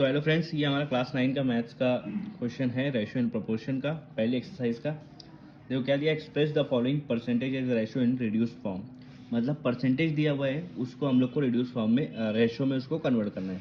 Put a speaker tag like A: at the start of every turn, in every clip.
A: So hello friends, ये हमारा class 9 का मैथ्स का क्वेश्चन है रेशियो एंड प्रोपोर्शन का, पहली एक्सरसाइज का। देखो क्या दिया, express the following percentage as ratio in reduce form. मतलब परसेंटेज दिया हुआ है, उसको हम लोग को रिड्यूस फॉर्म में रेशियो में उसको कन्वर्ट करना है।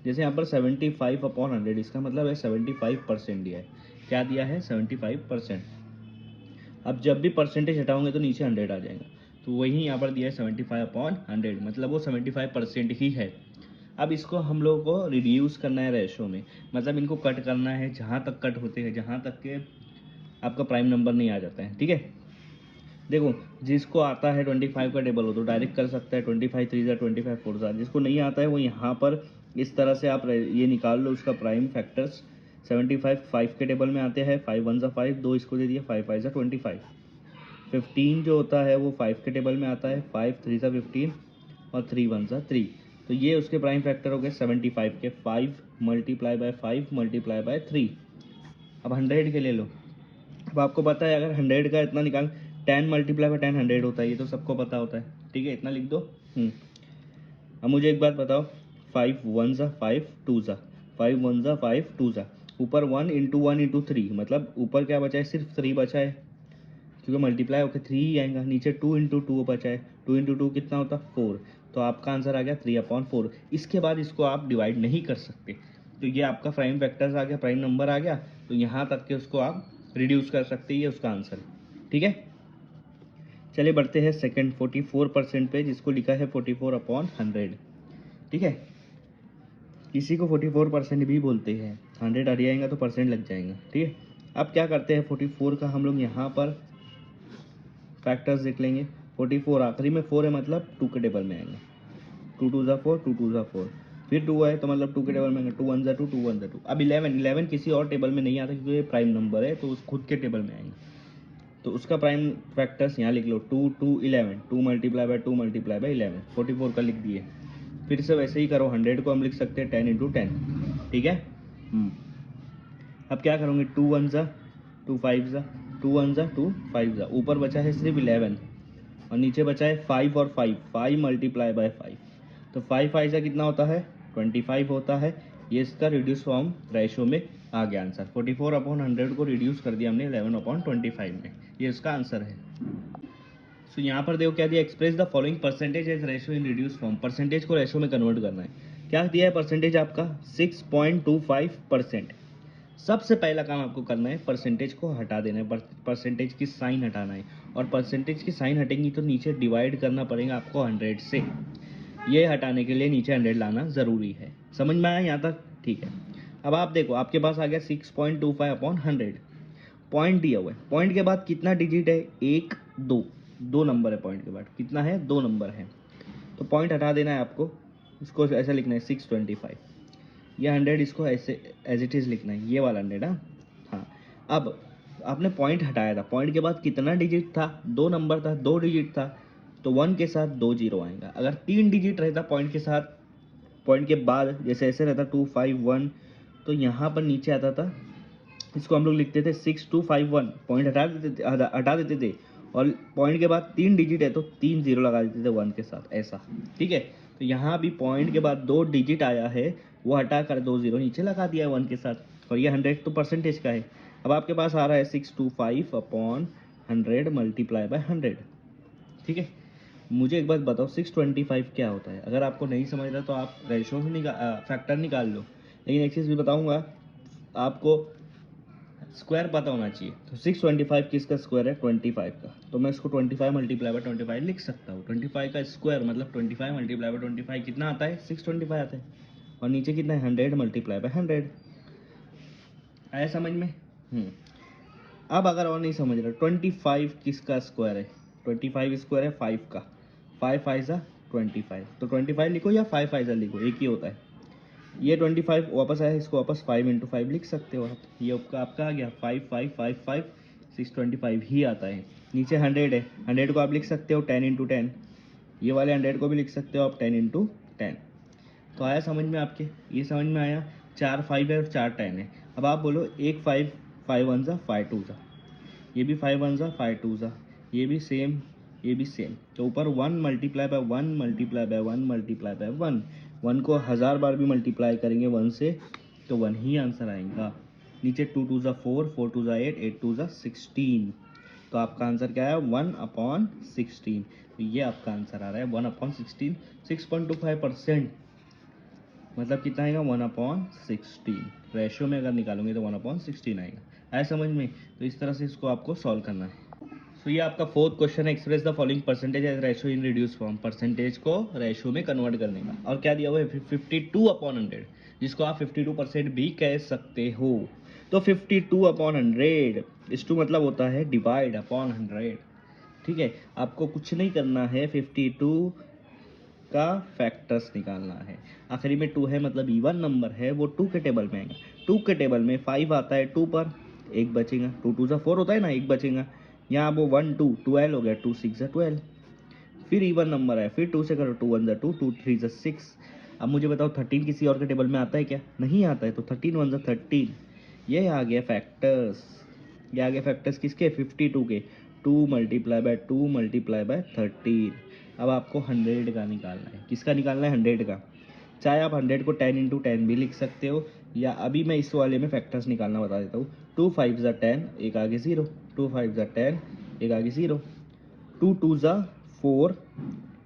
A: जैसे यहाँ पर 75/100, इसका मतलब है 75% दिया है। क्या दिया है? 75%। अब जब भी परसेंटेज हटाओगे तो नीचे 100 आ जाएगा, तो वही यहाँ पर दिया है 75/100, मतलब वो 75% ही है। अब इसको हम लोगों को रिड्यूस करना है रेशो में, मतलब इनको कट करना है जहाँ तक कट होते हैं, जहाँ तक के आपका प्राइम नंबर नहीं आ जाता है। ठीक है, देखो जिसको आता है 25 का टेबल हो तो डायरेक्ट कर सकता है, 25 3 जा 25 4 जा। जिसको नहीं आता है वो यहाँ पर इस तरह से आप ये निकाल लो, उसका प्राइम फैक्टर्स 75 5 के टेबल में आते हैं। 5 1 जा 5, 2 इसको दे दिया, 5 5 जा 25। 15 जो होता है वो 5 के टेबल में आता है, 5 3 जा 15 और 3 1 जा 3। तो ये उसके प्राइम फैक्टर हो गए 75 के। 5 मल्टीप्लाई बाय 5 मल्टीप्लाई बाय 3। अब 100 के ले लो। अब आपको पता है अगर 100 का इतना निकाल, 10 मल्टीप्लाई बाय 10 100 होता है, ये तो सबको पता होता है। ठीक है, इतना लिख दो। अब मुझे एक बात बताओ, 5 1 जा 5 2 जा 5 1 जा 5 2 जा, ऊपर 1 इंटू 1 इंटू 3, मतलब ऊपर क्या बचा है? सिर्फ 3 बचा है, क्योंकि मल्टीप्लाई होकर 3 ही आएगा। नीचे 2 इंटू 2 बचा है, 2 इंटू 2 कितना होता? 4। तो आपका आंसर आ गया 3/4। इसके बाद इसको आप डिवाइड नहीं कर सकते, तो ये आपका प्राइम फैक्टर्स आ गया, प्राइम नंबर आ गया। तो यहाँ तक के उसको आप रिड्यूस कर सकते हैं, ये उसका आंसर है। ठीक है, चलिए बढ़ते हैं सेकंड 44% पे, जिसको लिखा है 44/100। ठीक है, इसी को 44% भी बोलते हैं। 100 आ जाएगा तो परसेंट लग जाएगा। ठीक है, अब क्या करते हैं, 44 का हम लोग यहाँ पर फैक्टर्स देख लेंगे। 44 आखिरी में 4 है, मतलब 2 के टेबल में आएंगे। 2 2 जा 4, 2 2 जा 4, फिर 2 है तो मतलब 2 के टेबल में आएंगे। 2 1 जा 2, 2 1 जा 2। अब 11 किसी और टेबल में नहीं आता, क्योंकि ये प्राइम नंबर है, तो उस खुद के टेबल में आएंगे। तो उसका प्राइम फैक्टर्स यहाँ लिख लो, 2 2 11, 2 मल्टीप्लाई बाय 2 मल्टीप्लाई बाय 11। 44 का लिख दिए। फिर से वैसे ही करो, 100 को हम लिख सकते हैं 10 इंटू 10। ठीक है, अब क्या करोगे, 2 1 जा 2 5 जा 2 1 जा 2 5 जा, ऊपर बचा है सिर्फ 11 और नीचे बचा है 5 और 5, 5 मल्टीप्लाई बाय 5। तो 5 5 जा कितना होता है? 25 होता है। ये इसका रिड्यूस फॉर्म रेशियो में आ गया आंसर। 44/100 को रिड्यूस कर दिया हमने 11/25 में, ये इसका आंसर है। सो यहाँ पर देखो क्या दिया, express the following percentage as ratio in reduce form. Percentage को रेशियो में कन्वर्ट करना है। क्या दिया है परसेंटेज आपका? 6.25%। सबसे पहला काम आपको करना है, परसेंटेज को हटा देना है, परसेंटेज की साइन हटाना है। और परसेंटेज की साइन हटेंगी तो नीचे डिवाइड करना पड़ेगा आपको 100 से। ये हटाने के लिए नीचे 100 लाना ज़रूरी है। समझ में आया यहाँ तक? ठीक है, अब आप देखो आपके पास आ गया 6.25/100। पॉइंट दिया हुआ है, पॉइंट के बाद कितना डिजिट है? 1 2, 2 नंबर है पॉइंट के बाद। कितना है? 2 नंबर है। तो पॉइंट हटा देना है आपको, इसको ऐसा लिखना है 625। ये 100 इसको ऐसे एज इट इज़ लिखना है, ये वाला 100। हाँ, अब आपने पॉइंट हटाया था, पॉइंट के बाद कितना डिजिट था? 2 नंबर था, 2 डिजिट था, तो 1 के साथ 2 जीरो आएगा। अगर 3 डिजिट रहता पॉइंट के साथ, पॉइंट के बाद जैसे ऐसे रहता 2 5 1, तो यहाँ पर नीचे आता था, इसको हम लोग लिखते थे 6251। पॉइंट हटा देते थे, और पॉइंट के बाद 3 डिजिट है तो 3 जीरो लगा देते थे 1 के साथ, ऐसा। ठीक है, तो यहाँ भी पॉइंट के बाद 2 डिजिट आया है, वो हटा कर 2 जीरो नीचे लगा दिया है 1 के साथ, और ये 100 तो परसेंटेज का है। अब आपके पास आ रहा है 625/100 मल्टीप्लाई बाय 100। ठीक है, मुझे एक बात बताओ, 625 क्या होता है? अगर आपको नहीं समझ रहा तो आप रेशो से फैक्टर निकाल लो, लेकिन एक चीज़ भी बताऊंगा आपको, स्क्वायर पता होना चाहिए। तो 625 किसका स्क्वायर है? 25 का। तो मैं इसको 25 मल्टीप्लाई बाय 25 लिख सकता हूँ। 25 का स्क्वायर मतलब 25 मल्टीप्लाई बाय 25 कितना आता है? 625 आता है। और नीचे कितना है? 100 मल्टीप्लाई बाय 100। आया समझ में? अब अगर और नहीं समझ रहे, 25 किसका स्क्वायर है? 25 स्क्वायर है 5 का। 5 5 जा 25, तो 25 लिखो या 5 5 जा लिखो, एक ही होता है। ये 25 वापस आया, इसको वापस 5 इंटू 5 लिख सकते हो आप। ये आपका आ गया 5 5 5 5, 625 ही आता है। नीचे 100 है, 100 को आप लिख सकते हो 10 इंटू 10। ये वाले 100 को भी लिख सकते हो आप 10 इंटू 10। तो आया समझ में आपके? ये समझ में आया? 4 5 है और 4 10 है। अब आप बोलो, एक 5 5 1 जा 5 2 जा, ये भी 5 1 जा 5 2 जा, ये भी सेम, ये भी सेम। तो ऊपर 1 multiply by 1 multiply by 1 multiply by 1, 1 को 1000 बार भी मल्टीप्लाई करेंगे 1 से तो 1 ही आंसर आएगा। नीचे 2 2 ज़ा 4, 4 2 ज़ा 8, 8 2 ज़ा 16। तो आपका आंसर क्या है 1/16। तो ये आपका आंसर आ रहा है 1/16, 6.25%। मतलब कितना आएगा 1/16। रेशियो में अगर निकालोगे तो 1/16 आएगा। आया समझ में? तो इस तरह से इसको आपको सॉल्व करना है। तो ये आपका फोर्थ क्वेश्चन है, express the following percentage as ratio in reduce form. Percentage को रेशियो में कन्वर्ट करने का। और क्या दिया हुआ है 52/100, जिसको आप 52% भी कह सकते हो। तो 52/100 इस टू मतलब होता है डिवाइड अपॉन 100। ठीक है, आपको कुछ नहीं करना है, 52 का फैक्टर्स निकालना है। आखिरी में 2 है मतलब इवन नंबर है, वो 2 के टेबल में आएगा। 2 के टेबल में 5 आता है 2 पर, एक बचेगा। 2 2 ज़ा 4 होता है ना, एक बचेगा। यहाँ वो 1 2 12 हो गया, 2 6 ज़ा 12। फिर इवन नंबर है, फिर 2 से करो, 2 1 ज़ा 2, 2 3 ज़ा 6। अब मुझे बताओ 13 किसी और के टेबल में आता है क्या? नहीं आता है। तो 13 1 ज़ा 13। ये आ गया फैक्टर्स। ये आ गया फैक्टर्स किसके? 52 के। 2 मल्टीप्लाई बाय 2 मल्टीप्लाई बाय 13। अब आपको 100 का निकालना है। किसका निकालना है? 100 का। चाहे आप 100 को 10 इंटू 10 भी लिख सकते हो, या अभी मैं इस वाले में फैक्टर्स निकालना बता देता हूँ। 2 5 ज़ा 10, एक आगे 0। 2 5 ज़ा 10, एक आगे 0। 2 2 ज़ा 4,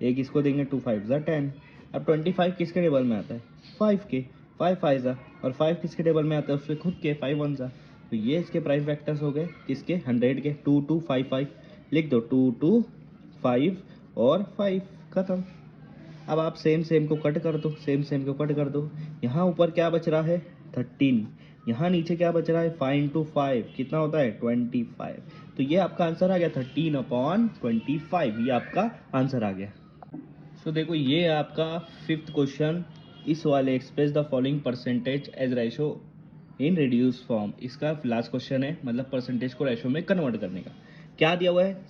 A: एक इसको देंगे 2 5 ज़ा 10। अब 25 किसके टेबल में आता है? 5 के। 5 5 ज़ा, और 5 किसके टेबल में आता है? उसके खुद के, 5 1 ज़ा। तो ये इसके प्राइम फैक्टर्स हो गए किसके? 100 के। 2 2 5 5 लिख दो, 2 2 5 और 5, खत्म। अब आप सेम सेम को कट कर दो, सेम सेम को कट कर दो। यहाँ ऊपर क्या बच रहा है? 13। यहाँ नीचे क्या बच रहा है? 5 इंटू 5 कितना होता है? 25। तो ये आपका आंसर आ गया 13/25। ये आपका आंसर आ गया। सो देखो ये आपका फिफ्थ क्वेश्चन, इस वाले express the following percentage as ratio in reduce form. इसका लास्ट क्वेश्चन है, मतलब परसेंटेज को रेशो में कन्वर्ट करने का। क्या दिया हुआ है?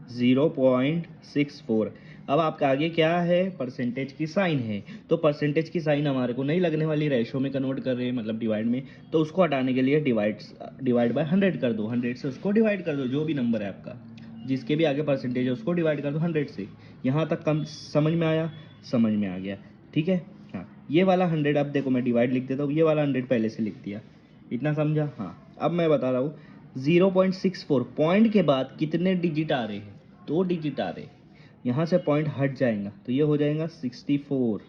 A: 0.64। अब आपका आगे क्या है? परसेंटेज की साइन है। तो परसेंटेज की साइन हमारे को नहीं लगने वाली, रेशो में कन्वर्ट कर रहे हैं मतलब डिवाइड में। तो उसको हटाने के लिए डिवाइड बाय 100 कर दो। 100 से उसको डिवाइड कर दो, जो भी नंबर है आपका, जिसके भी आगे परसेंटेज है उसको डिवाइड कर दो 100 से। यहाँ तक कम समझ में आया? समझ में आ गया। ठीक है, हाँ। ये वाला 100, अब देखो मैं डिवाइड लिख देता हूँ, ये वाला 100 पहले से लिख दिया। इतना समझा? हाँ। अब मैं बता रहा हूँ 0.64 पॉइंट के बाद कितने डिजिट आ रहे हैं? 2 डिजिट आ रहे हैं। यहाँ से पॉइंट हट जाएगा तो ये हो जाएगा 64।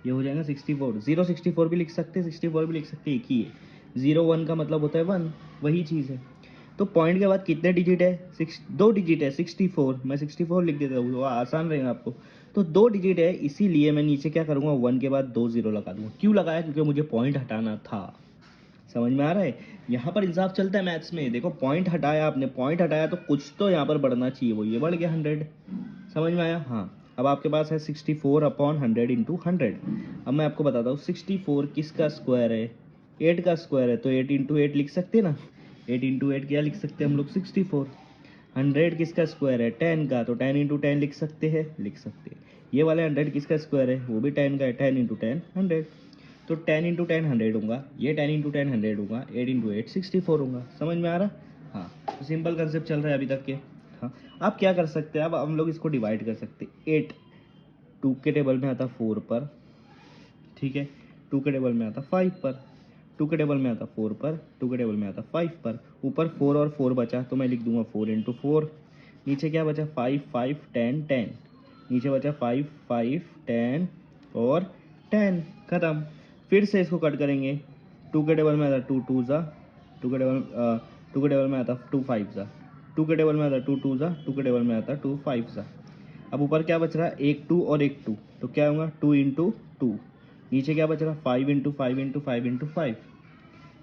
A: ये हो जाएगा 64। 064 भी लिख सकते हैं, 64 भी लिख सकते हैं, एक ही है। 01 का मतलब होता है 1, वही चीज़ है। तो पॉइंट के बाद कितने डिजिट है? 2 डिजिट है, 64। मैं 64 लिख देता हूँ, वो आसान रहेगा आपको। तो 2 डिजिट है, इसीलिए मैं नीचे क्या करूँगा? 1 के बाद 2 0 लगा दूंगा। क्यों लगाया? क्योंकि मुझे पॉइंट हटाना था। समझ में आ रहा है? यहाँ पर इंसाफ चलता है मैथ्स में। देखो पॉइंट हटाया आपने, पॉइंट हटाया तो कुछ तो यहाँ पर बढ़ना चाहिए, वो ये बढ़ गया 100। समझ में आया? हाँ। अब आपके पास है 64/100 इंटू 100। अब मैं आपको बताता हूँ 64 किसका स्क्वायर है? 8 का स्क्वायर है, तो 8 इंटू 8 लिख सकते हैं ना। 8 इंटू 8 क्या लिख सकते हैं हम लोग? 64। 100 किसका स्क्वायर है? 10 का, तो 10 इंटू 10 लिख सकते हैं, लिख सकते हैं। ये वाले 100 किसका स्क्वायर है? वो भी 10 का है, 10 इंटू 10 100। तो 10 इंटू 10 100 होगा, ये 10 इंटू 10 100 होगा, 8 इंटू 8 64 होगा। समझ में आ रहा? हाँ। तो सिंपल कंसेप्ट चल रहा है अभी तक के। हाँ। आप क्या कर सकते हैं? अब हम लोग इसको डिवाइड कर सकते हैं। 8 2 के टेबल में आता 4 पर, ठीक है। 2 के टेबल में आता 5 पर, 2 के टेबल में आता 4 पर, 2 के टेबल में आता 5 पर। ऊपर 4 और 4 बचा तो मैं लिख दूंगा 4 इंटू 4। नीचे क्या बचा? 5 5 10 10। नीचे बचा 5 5 10 और 10, खत्म। फिर से इसको कट करेंगे। 2 के टेबल में आता 2 2 ज़ा, 2 के टेबल 2 के टेबल में आता 2 5 ज़ा, 2 के टेबल में आता 2 2 ज़ा, 2 के टेबल में आता 2 5 ज़ा। अब ऊपर क्या बच रहा है? एक 2 और एक 2, तो क्या होगा? 2 इंटू 2। नीचे क्या बच रहा है? 5 इंटू 5 इंटू 5 इंटू 5।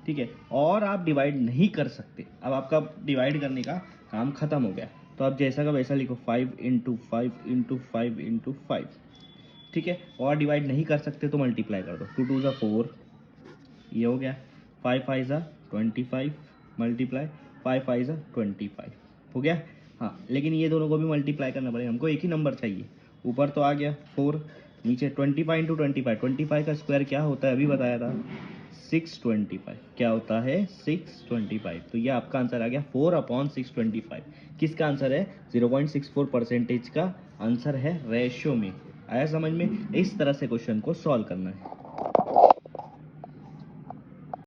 A: ठीक है, और आप डिवाइड नहीं कर सकते। अब आपका डिवाइड करने का काम खत्म हो गया, तो आप जैसा का वैसा लिखो, 5 इंटू 5 इंटू 5 इंटू 5। ठीक है, और डिवाइड नहीं कर सकते तो मल्टीप्लाई कर दो। 2 2 ज़ा 4, ये हो गया। 5 5 ज़ा 25 मल्टीप्लाई 5 5 ज़ा 25 हो गया। हाँ, लेकिन ये दोनों को भी मल्टीप्लाई करना पड़ेगा, हमको एक ही नंबर चाहिए। ऊपर तो आ गया 4, नीचे 25 इंटू 25। 25 का स्क्वायर क्या होता है? अभी बताया था, 625। क्या होता है? 625। तो ये आपका आंसर आ गया 4/625। किसका आंसर है? 0.64 परसेंटेज का आंसर है रेशियो में। आया समझ में? इस तरह से क्वेश्चन को सॉल्व करना है।